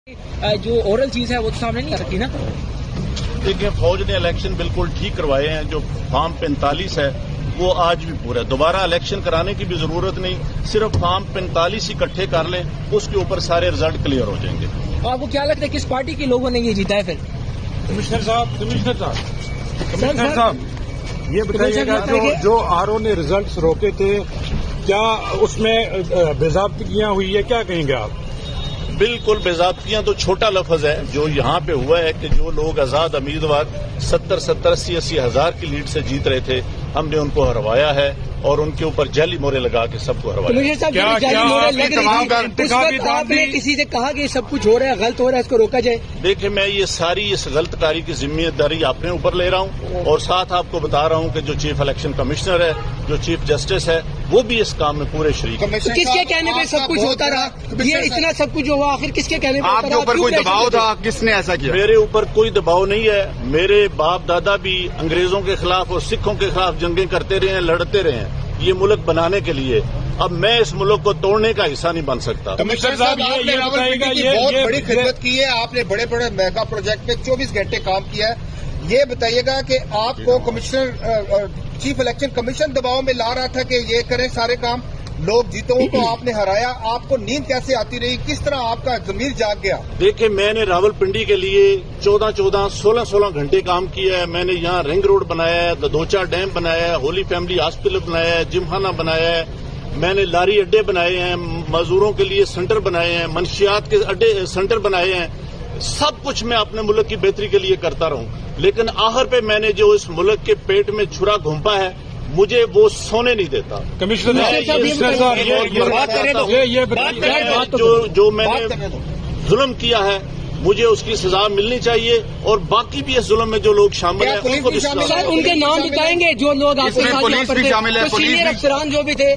جو اورل چیز ہے وہ تو سامنے نہیں آ سکتی نا. دیکھیں، فوج نے الیکشن بالکل ٹھیک کروائے ہیں. جو فارم 45 ہے وہ آج بھی پورا ہے. دوبارہ الیکشن کرانے کی بھی ضرورت نہیں. صرف فارم 45 اکٹھے کر لیں، اس کے اوپر سارے رزلٹ کلیئر ہو جائیں گے. آپ کو کیا لگتا ہے کس پارٹی کے لوگوں نے یہ جیتا ہے پھر؟ کمشنر صاحب یہ بتائیے گا جو آر او نے ریزلٹس روکے تھے، کیا اس میں بے ضابطگیاں ہوئی ہے؟ کیا کہیں گے آپ؟ بالکل بے ضابطگیاں تو چھوٹا لفظ ہے. جو یہاں پہ ہوا ہے کہ جو لوگ آزاد امیدوار 70-80 ہزار کی لیڈ سے جیت رہے تھے، ہم نے ان کو ہروایا ہے اور ان کے اوپر جعلی مورے لگا کے سب کو ہروایا. آپ نے کسی سے کہا کہ سب کچھ ہو رہا ہے، غلط ہو رہا ہے، اس کو روکا جائے؟ دیکھیں، میں یہ ساری اس غلط کاری کی ذمہ داری اپنے اوپر لے رہا ہوں اور ساتھ آپ کو بتا رہا ہوں کہ جو چیف الیکشن کمشنر ہے، جو چیف جسٹس ہے، وہ بھی اس کام میں پورے شریک ہیں. کس کے کہنے پہ سب کچھ ہوتا رہا؟ یہ اتنا سب کچھ ہوا آخر کس کے کہنے پہ ہوتا رہا؟ آپ کے اوپر کوئی دباؤ تھا؟ کس نے ایسا کیا؟ میرے اوپر کوئی دباؤ نہیں ہے. میرے باپ دادا بھی انگریزوں کے خلاف اور سکھوں کے خلاف جنگیں کرتے رہے ہیں، لڑتے رہے ہیں یہ ملک بنانے کے لیے. اب میں اس ملک کو توڑنے کا حصہ نہیں بن سکتا. کمشنر صاحب، آپ نے راولپنڈی کی بہت بڑی خدمت کی ہے. آپ نے بڑے بڑے میگا پروجیکٹ پہ 24 گھنٹے کام کیا ہے. یہ بتائیے گا کہ آپ کو کمشنر چیف الیکشن کمیشن دباؤ میں لا رہا تھا کہ یہ کریں سارے کام، لوگ جیتوں کو آپ نے ہرایا. آپ کو نیند کیسے آتی رہی؟ کس طرح آپ کا ضمیر جاگ گیا؟ دیکھیں، میں نے راولپنڈی کے لیے 16 گھنٹے کام کیا ہے. میں نے یہاں رنگ روڈ بنایا ہے، ددوچا ڈیم بنایا ہے، ہولی فیملی ہاسپٹل بنایا ہے، جم خانہ بنایا ہے. میں نے لاری اڈے بنائے ہیں، مزدوروں کے لیے سینٹر بنائے ہیں، منشیات کے اڈے سینٹر بنائے ہیں. سب کچھ میں اپنے ملک کی بہتری کے لیے کرتا رہوں، لیکن آخر پہ میں نے جو اس ملک کے پیٹ میں چھرا گھونپا ہے، مجھے وہ سونے نہیں دیتا. جو میں نے ظلم کیا ہے مجھے اس کی سزا ملنی چاہیے، اور باقی بھی اس ظلم میں جو لوگ شامل ہیں ان کو بھی. ان کے نام بتائیں گے جو لوگ آپ کے ساتھ پولیس بھی شامل ہے، سینئر افسران جو بھی تھے.